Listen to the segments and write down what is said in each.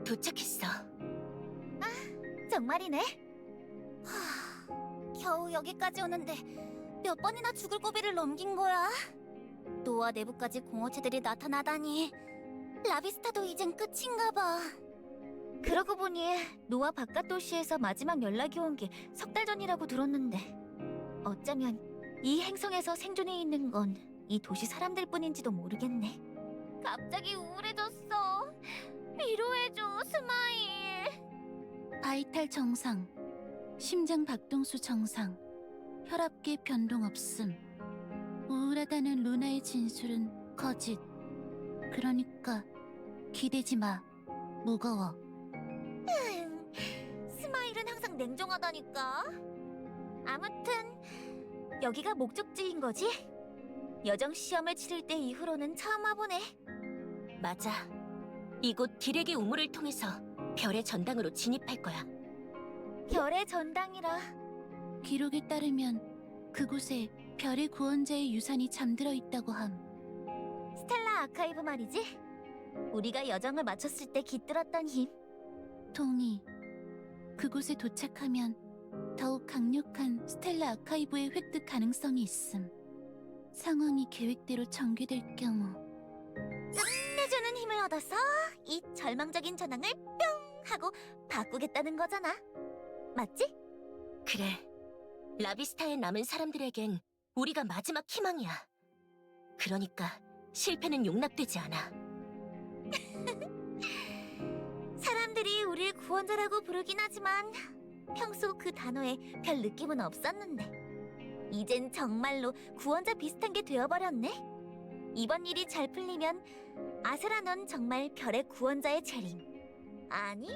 도착했어. 정말이네. 겨우 여기까지 오는데 몇 번이나 죽을 고비를 넘긴 거야. 노아 내부까지 공허체들이 나타나다니. 라비스타도 이젠 끝인가 봐. 그러고 보니 노아 바깥 도시에서 마지막 연락이 온 게 석 달 전이라고 들었는데 어쩌면 이 행성에서 생존해 있는 건 이 도시 사람들 뿐인지도 모르겠네. 갑자기 우울해졌어. 위로해줘, 스마일. 바이탈 정상, 심장 박동수 정상, 혈압계 변동 없음. 우울하다는 루나의 진술은 거짓. 그러니까 기대지 마. 무거워. 스마일은 항상 냉정하다니까. 아무튼 여기가 목적지인 거지? 여정 시험을 치를 때 이후로는 처음 와보네. 맞아. 이곳 디렉의 우물을 통해서 별의 전당으로 진입할 거야. 별의 전당이라. 기록에 따르면 그곳에 별의 구원자의 유산이 잠들어 있다고 함. 스텔라 아카이브 말이지? 우리가 여정을 마쳤을 때 깃들었던 힘. 동의. 그곳에 도착하면 더욱 강력한 스텔라 아카이브의 획득 가능성이 있음. 상황이 계획대로 전개될 경우. 끝내주는 힘을 얻어서 이 절망적인 전황을 뿅 하고 바꾸겠다는 거잖아. 맞지? 그래. 라비스타에 남은 사람들에겐 우리가 마지막 희망이야. 그러니까 실패는 용납되지 않아. 사람들이 우릴 구원자라고 부르긴 하지만 평소 그 단어에 별 느낌은 없었는데 이젠 정말로 구원자 비슷한 게 되어버렸네. 이번 일이 잘 풀리면 아세라 넌 정말 별의 구원자의 재림. 아니,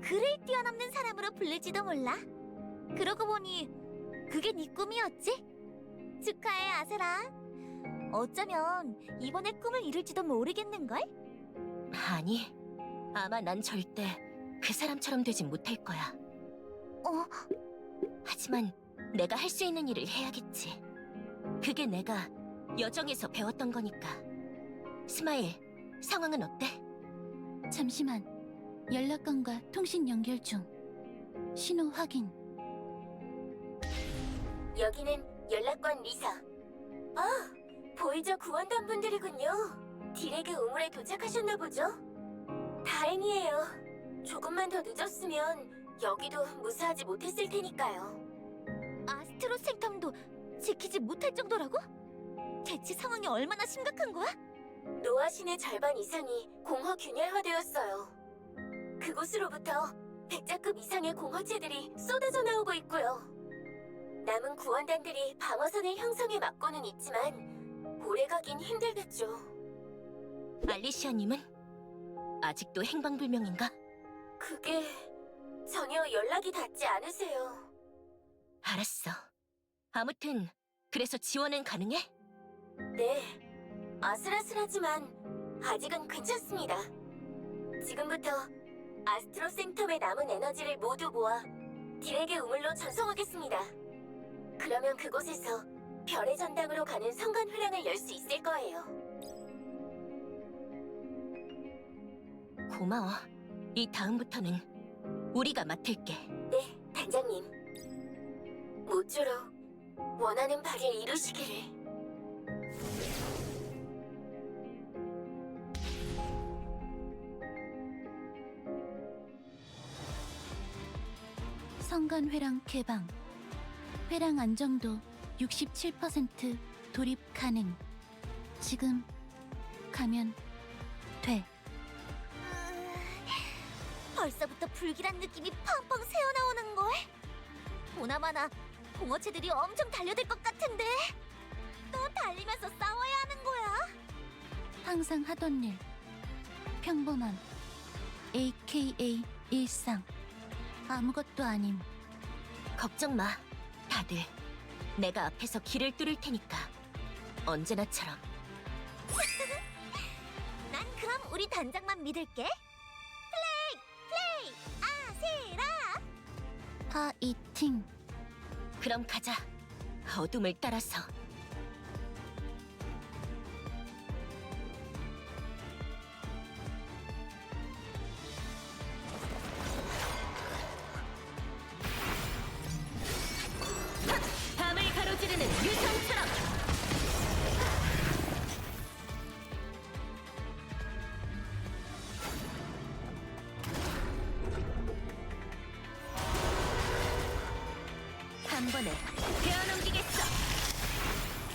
그를 뛰어넘는 사람으로 불릴지도 몰라. 그러고 보니 그게 네 꿈이었지? 축하해, 아세라. 어쩌면 이번에 꿈을 이룰지도 모르겠는걸? 아니, 아마 난 절대 그 사람처럼 되진 못할 거야. 하지만 내가 할 수 있는 일을 해야겠지. 그게 내가 여정에서 배웠던 거니까. 스마일, 상황은 어때? 잠시만. 연락관과 통신 연결 중. 신호 확인. 여기는 연락관 리사. 아, 보이저 구원단 분들이군요. 디렉의 우물에 도착하셨나 보죠? 다행이에요. 조금만 더 늦었으면 여기도 무사하지 못했을 테니까요. 아스트로 생텀도 지키지 못할 정도라고? 대체 상황이 얼마나 심각한 거야? 노아 신의 절반 이상이 공허 균열화되었어요. 그곳으로부터 백자급 이상의 공허체들이 쏟아져 나오고 있고요. 남은 구원단들이 방어선을 형성해 막고는 있지만 오래 가긴 힘들겠죠. 알리시아님은? 아직도 행방불명인가? 그게 전혀 연락이 닿지 않으세요. 알았어. 아무튼 그래서 지원은 가능해? 네. 아슬아슬하지만 아직은 괜찮습니다. 지금부터 아스트로 생텀의 남은 에너지를 모두 모아 디렉의 우물로 전송하겠습니다. 그러면 그곳에서 별의 전당으로 가는 성간 회랑을 열 수 있을 거예요. 고마워. 이 다음부터는 우리가 맡을게. 네, 단장님. 모쪼록 원하는 바를 이루시기를. 성간 회랑 개방. 회랑 안정도 67% 돌입 가능. 지금 가면 돼. 벌써부터 불길한 느낌이 펑펑 새어나오는걸? 보나마나 공허체들이 엄청 달려들 것 같은데 또 달리면서 싸워야 하는 거야? 항상 하던 일. 평범함. AKA 일상. 아무것도 아님. 걱정 마. 다들 내가 앞에서 길을 뚫을 테니까. 언제나처럼. 난 그럼 우리 단장만 믿을게. 플레이! 아세라! 파이팅. 그럼 가자. 어둠을 따라서. 단번에 베어넘기겠어.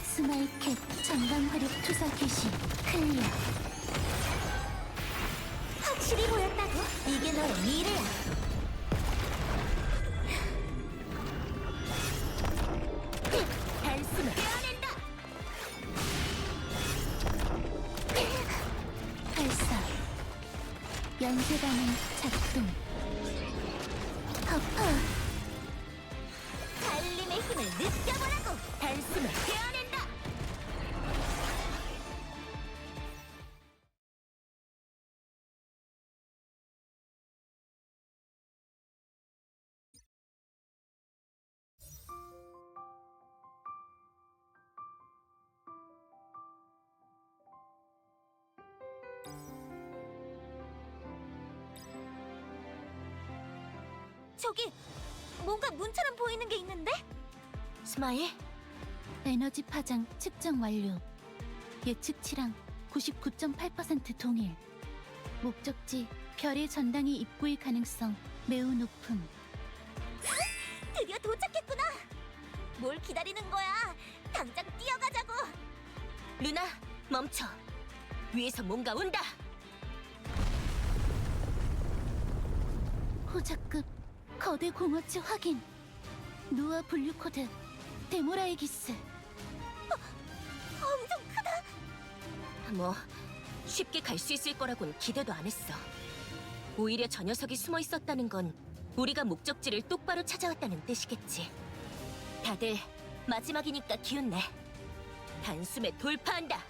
스마일캣 전방 화력 투사 개시 클리어. 확실히 보였다고? 이게 너의 미래야. 단숨에 베어낸다. 발사. 연쇄반응 작동. 덮어. 달림의 힘을 느껴보라고. 단숨에 베어낸다. 저기 뭔가 문처럼 보이는 게 있는데? 스마일, 에너지 파장 측정 완료. 예측치랑 99.8% 동일. 목적지 별의 전당이 입구일 가능성 매우 높음. 드디어 도착했구나. 뭘 기다리는 거야? 당장 뛰어가자고. 루나, 멈춰. 위에서 뭔가 온다. 호자급 거대 공허체 확인. 노아 분류 코드 데모라이기스. 엄청 크다. 뭐 쉽게 갈 수 있을 거라고는 기대도 안 했어. 오히려 저 녀석이 숨어 있었다는 건 우리가 목적지를 똑바로 찾아왔다는 뜻이겠지. 다들 마지막이니까 기운내. 단숨에 돌파한다.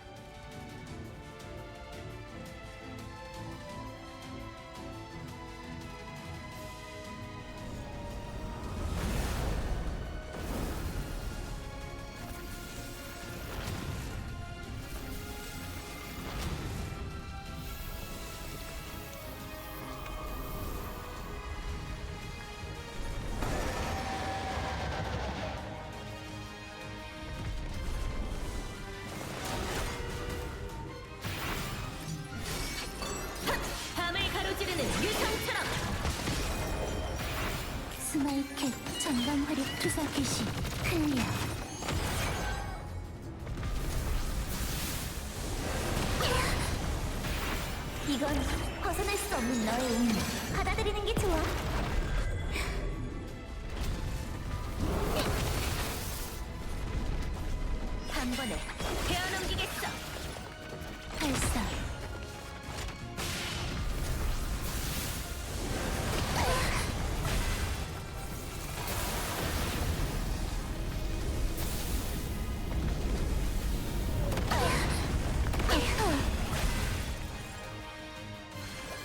밤을 가로지르는 유성처럼. 스마일캣 전방 화력 투사 개시 클리어. 이건 벗어날 수 없는 너의 운명. 받아들이는 게 좋아. 단번에 베어넘기겠어. 발사.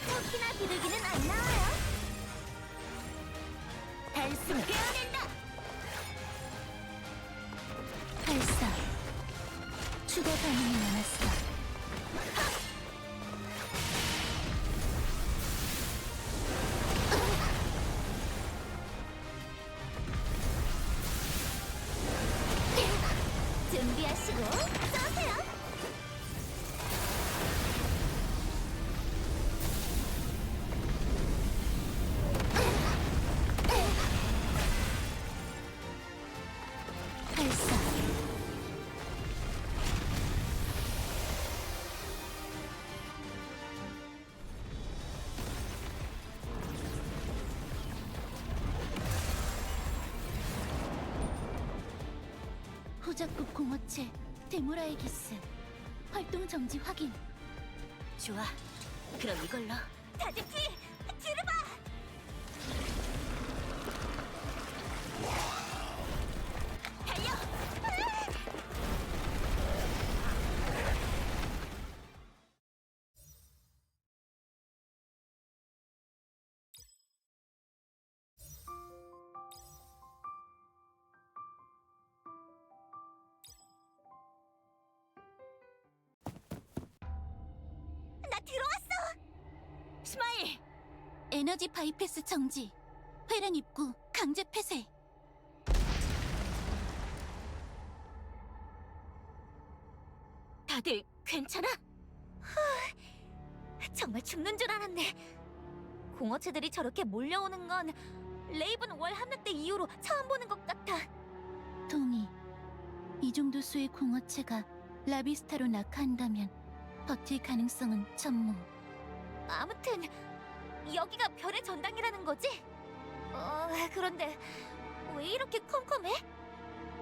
토끼나 비둘기는 안 나와요. 단숨에 베어낸다. 발사. 추가 반응이 남았어. 준비하시고 쏘세요. 발사. 후자급 공허체 데모라이기스 활동 정지 확인. 좋아. 그럼 이걸로. 다들 뒤를 봐. 달려. 나 들어왔어. 스마일. 에너지 바이패스 정지. 회련 입구 강제 폐쇄. 다들 괜찮아? 정말 죽는 줄 알았네. 공허체들이 저렇게 몰려오는 건 레이븐 월 함락 때 이후로 처음 보는 것 같아. 토미, 이 정도 수의 공허체가 라비스타로 낙하한다면 버틸 가능성은 전무. 아무튼 여기가 별의 전당이라는 거지? 그런데 왜 이렇게 컴컴해?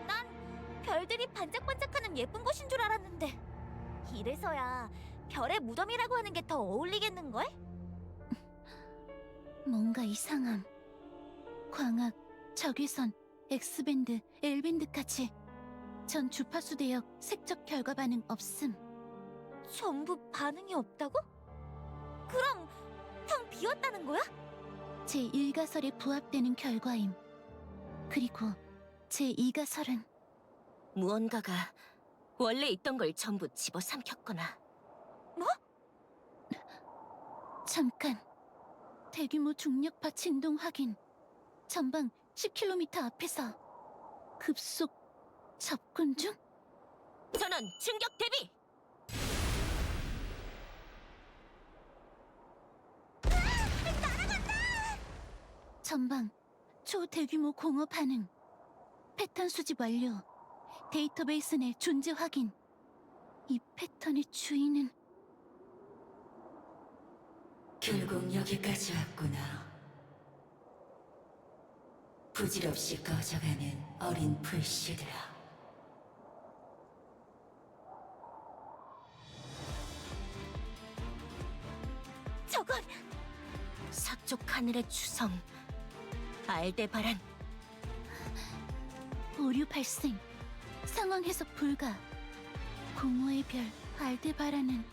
난 별들이 반짝반짝하는 예쁜 곳인 줄 알았는데 이래서야 별의 무덤이라고 하는 게 더 어울리겠는걸? 뭔가 이상함. 광학, 적외선, X밴드, L밴드까지 전 주파수 대역 색적 결과 반응 없음. 전부 반응이 없다고? 그럼 텅 비었다는 거야? 제 1가설에 부합되는 결과임. 그리고 제 2가설은 무언가가 원래 있던 걸 전부 집어삼켰거나. 잠깐. 대규모 중력파 진동 확인. 전방 10km 앞에서 급속 접근 중? 전원 충격 대비! 전방 초대규모 공허 반응. 패턴 수집 완료. 데이터베이스 내 존재 확인. 이 패턴의 주인은 결국 여기까지 왔구나. 부질없이 꺼져가는 어린 불씨들아. 저건 서쪽 하늘의 추성 알데바란. 오류 발생. 상황 해석 불가. 공허의 별 알데바라는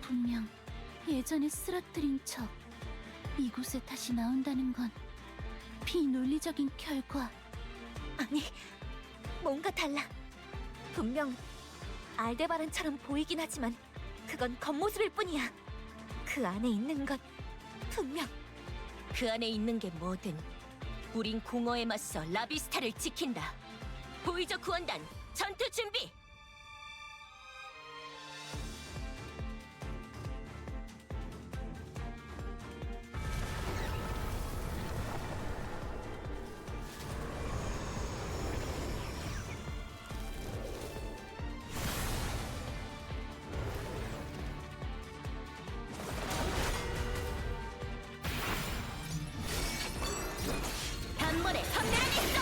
분명 예전에 쓰러뜨린 적. 이곳에 다시 나온다는 건 비논리적인 결과. 아니, 뭔가 달라. 분명 알데바란처럼 보이긴 하지만 그건 겉모습일 뿐이야. 그 안에 있는 건 분명 그 안에 있는 게 뭐든 우린 공허에 맞서 라비스타를 지킨다. 보이저 구원단 전투 준비! 단번에 선멸하겠어!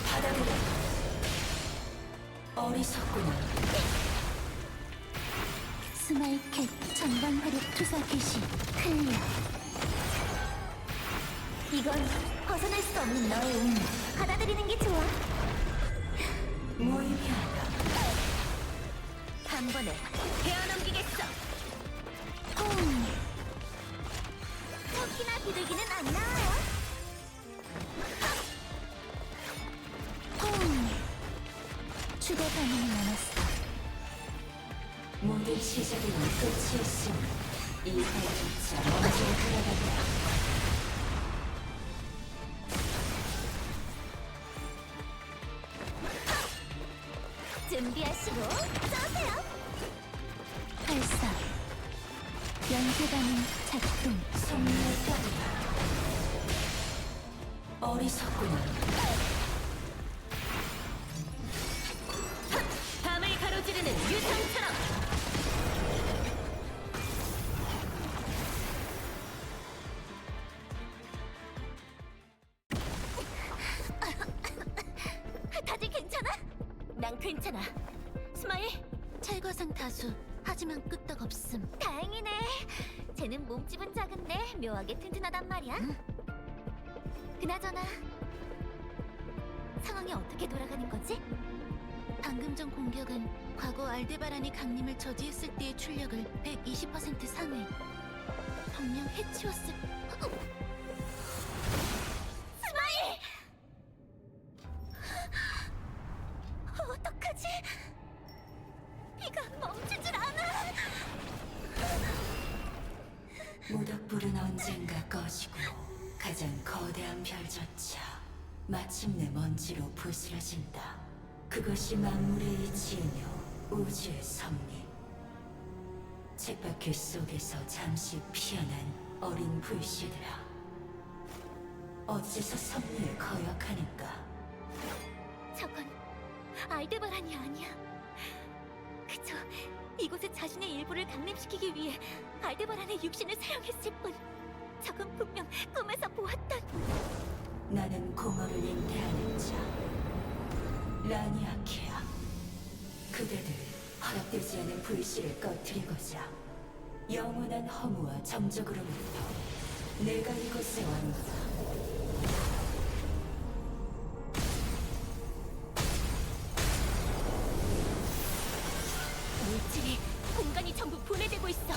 받아들여. 어리석구나. 스마일캣 전방 화력 투사 개시. 클리어. 이건 벗어날 수 없는 너의 운명. 받아들이는 게 좋아. 무의미하다. 단번에 베어넘기겠어! 토끼나 비둘기는 안 나와요. 추가 반응이 남았어. 모든 시작에는 끝이 있으니 이 활조차 먼저 돌아간다. 준비하시고 쏘세요. 발사. 연쇄 반응 작동. 성리의 따르라. 어리석구나. 밤을 가로지르는 유성처럼! 다들 괜찮아? 난 괜찮아. 스마일, 철거상 다수. 하지만 끄떡 없음. 다행이네. 쟤는 몸집은 작은데 묘하게 튼튼하단 말이야. 그나저나 상황이 어떻게 돌아가는 거지? 방금 전 공격은 과거 알데바란이 강림을 저지했을 때의 출력을 120% 상회. 분명 해치웠을. 어떡하지? 비가 멈추질 않아. 모닥불은 언젠가 꺼지고 가장 거대한 별조차 마침내 먼지로 부스러진다. 그것이 만물의 이치이며 우주의 섭리. 쳇바퀴 속에서 잠시 피어난 어린 불씨들아. 어째서 섭리에 거역하는가? 저건 알데바란이 아니야. 그저 이곳에 자신의 일부를 강림시키기 위해 알데바란의 육신을 사용했을 뿐. 저건 분명 꿈에서 보았던. 나는 공허를 잉태하는 자 라니아키야. 그대들 허락되지 않은 불씨를 꺼뜨리고자 영원한 허무와 정적으로부터 내가 이곳에 왔노라. 물질이 공간이 전부 분해되고 있어.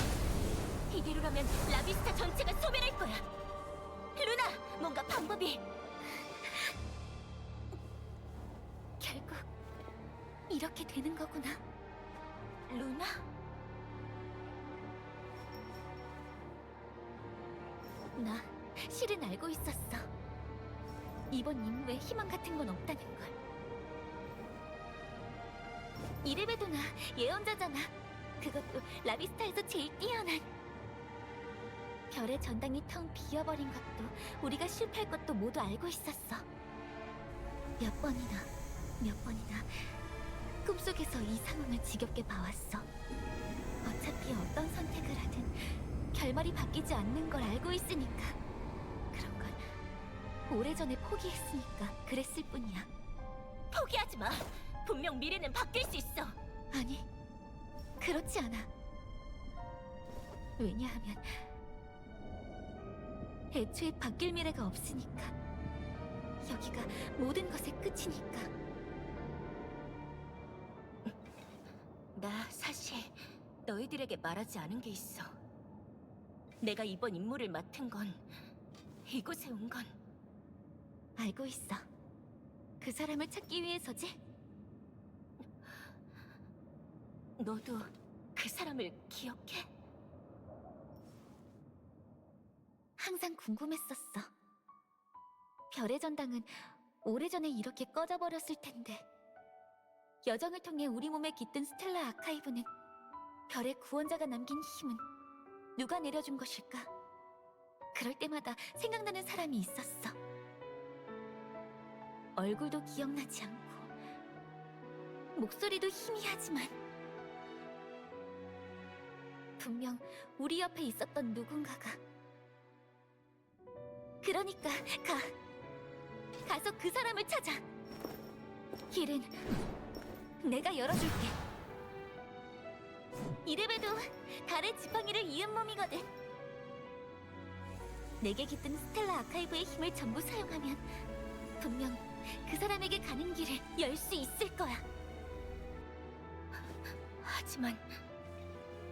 이대로라면 라비스타 전체가 소멸할 거야. 루나, 뭔가 방법이. 결국 이렇게 되는 거구나. 루나? 나 실은 알고 있었어. 이번 임무에 희망 같은 건 없다는 걸. 이래봬도 나 예언자잖아. 그것도 라비스타에서 제일 뛰어난. 별의 전당이 텅 비어버린 것도 우리가 실패할 것도 모두 알고 있었어. 몇 번이나 꿈속에서 이 상황을 지겹게 봐왔어. 어차피 어떤 선택을 하든 결말이 바뀌지 않는 걸 알고 있으니까. 그런 건 오래전에 포기했으니까 그랬을 뿐이야. 포기하지 마. 분명 미래는 바뀔 수 있어. 아니, 그렇지 않아. 왜냐하면 애초에 바뀔 미래가 없으니까. 여기가 모든 것의 끝이니까. 나 사실 너희들에게 말하지 않은 게 있어. 내가 이번 임무를 맡은 건, 이곳에 온 건 알고 있어. 그 사람을 찾기 위해서지? 너도 그 사람을 기억해? 항상 궁금했었어. 별의 전당은 오래전에 이렇게 꺼져버렸을 텐데, 여정을 통해 우리 몸에 깃든 스텔라 아카이브는, 별의 구원자가 남긴 힘은 누가 내려준 것일까? 그럴 때마다 생각나는 사람이 있었어. 얼굴도 기억나지 않고 목소리도 희미하지만 분명 우리 옆에 있었던 누군가가. 그러니까 가서 그 사람을 찾아. 길은 내가 열어줄게. 이래봬도 달의 지팡이를 이은 몸이거든. 내게 깃든 스텔라 아카이브의 힘을 전부 사용하면 분명 그 사람에게 가는 길을 열 수 있을 거야. 하지만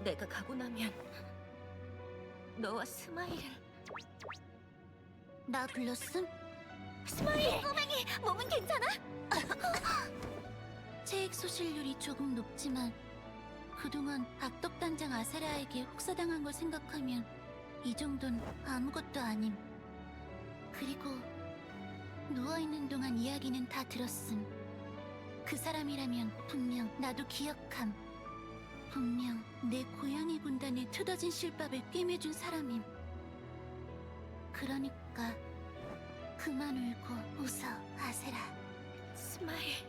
내가 가고 나면 너와 스마일은. 나 불렀음? 스마일! 꼬맹이! 몸은 괜찮아? 체액 소실률이 조금 높지만 그동안 악덕단장 아세라에게 혹사당한 걸 생각하면 이 정도는 아무것도 아님. 그리고 누워있는 동안 이야기는 다 들었음. 그 사람이라면 분명 나도 기억함. 분명 내 고양이 군단에 틀어진 실밥을 꿰매준 사람임. 그러니까 그만 울고 웃어, 아세라. 스마일.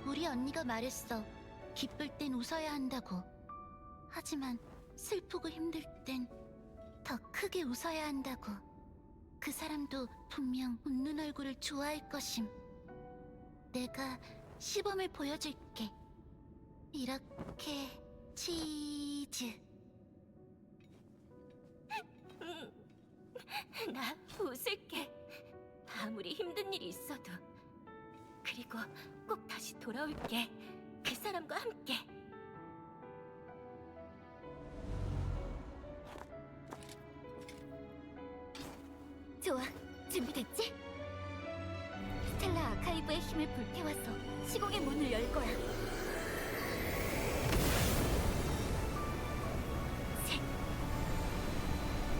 우리 언니가 말했어. 기쁠 땐 웃어야 한다고. 하지만 슬프고 힘들 땐 더 크게 웃어야 한다고. 그 사람도 분명 웃는 얼굴을 좋아할 것임. 내가 시범을 보여줄게. 이렇게 치즈. 나 웃을게. 아무리 힘든 일이 있어도. 그리고 꼭 다시 돌아올게. 그 사람과 함께. 좋아, 준비됐지? 스텔라 아카이브의 힘을 불태워서 시공의 문을 열 거야. 셋,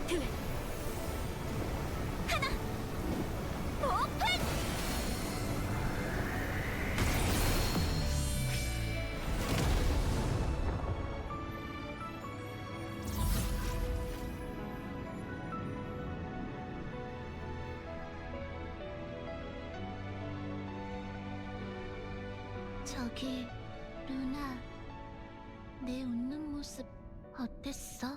둘, 하나, 오픈! 저기, 루나, 내 웃는 모습 어땠어?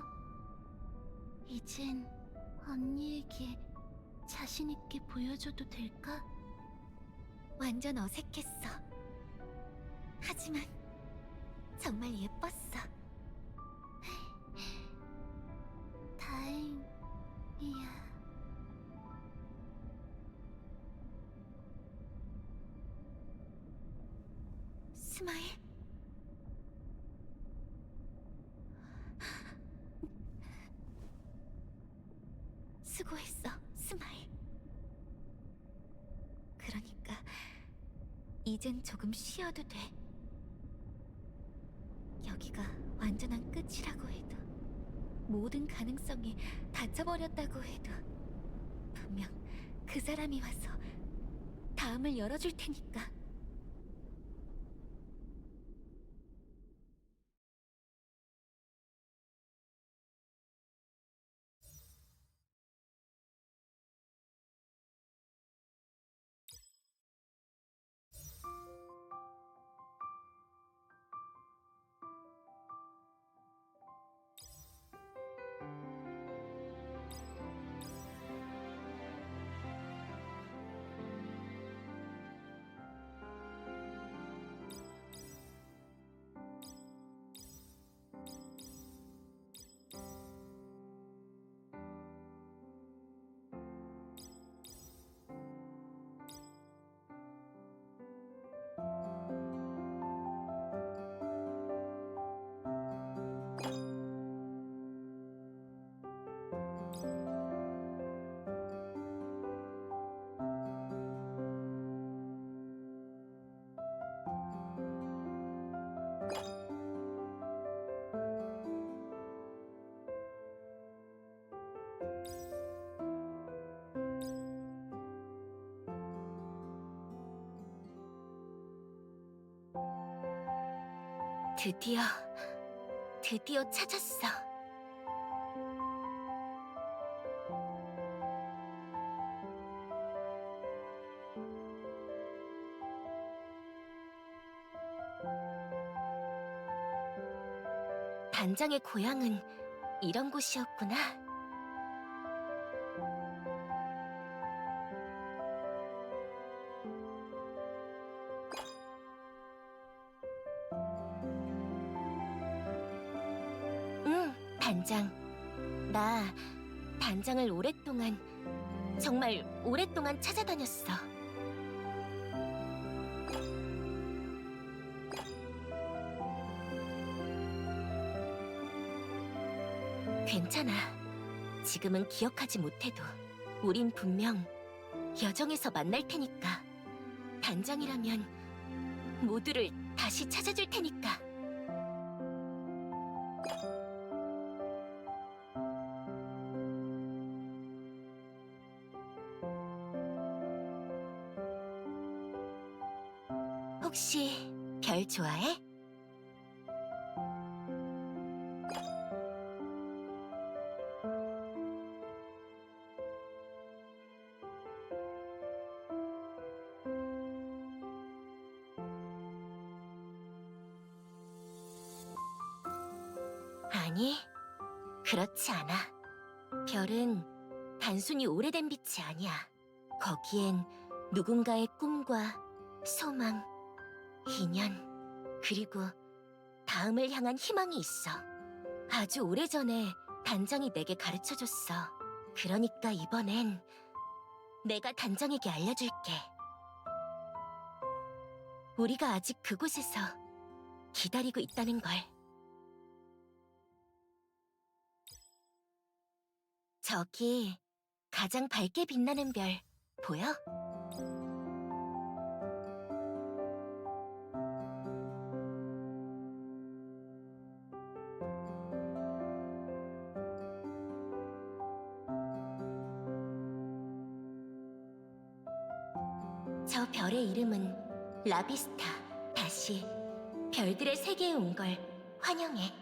이젠 언니에게 자신있게 보여줘도 될까? 완전 어색했어. 하지만 정말 예뻤어. 다행이야. 스마일. 수고했어, 스마일. 그러니까 이젠 조금 쉬어도 돼. 여기가 완전한 끝이라고 해도, 모든 가능성이 닫혀버렸다고 해도, 분명 그 사람이 와서 다음을 열어줄 테니까. 드디어 찾았어. 단장의 고향은 이런 곳이었구나. 응, 단장. 나 단장을 정말 오랫동안 찾아다녔어. 괜찮아. 지금은 기억하지 못해도 우린 분명 여정에서 만날 테니까. 단장이라면 모두를 다시 찾아줄 테니까. 혹시 별 좋아해? 아니, 그렇지 않아. 별은 단순히 오래된 빛이 아니야. 거기엔 누군가의 꿈과 소망, 인연, 그리고 다음을 향한 희망이 있어. 아주 오래전에 단장이 내게 가르쳐줬어. 그러니까 이번엔 내가 단장에게 알려줄게. 우리가 아직 그곳에서 기다리고 있다는 걸. 저기 가장 밝게 빛나는 별 보여? 저 별의 이름은 라비스타. 다시 별들의 세계에 온 걸 환영해.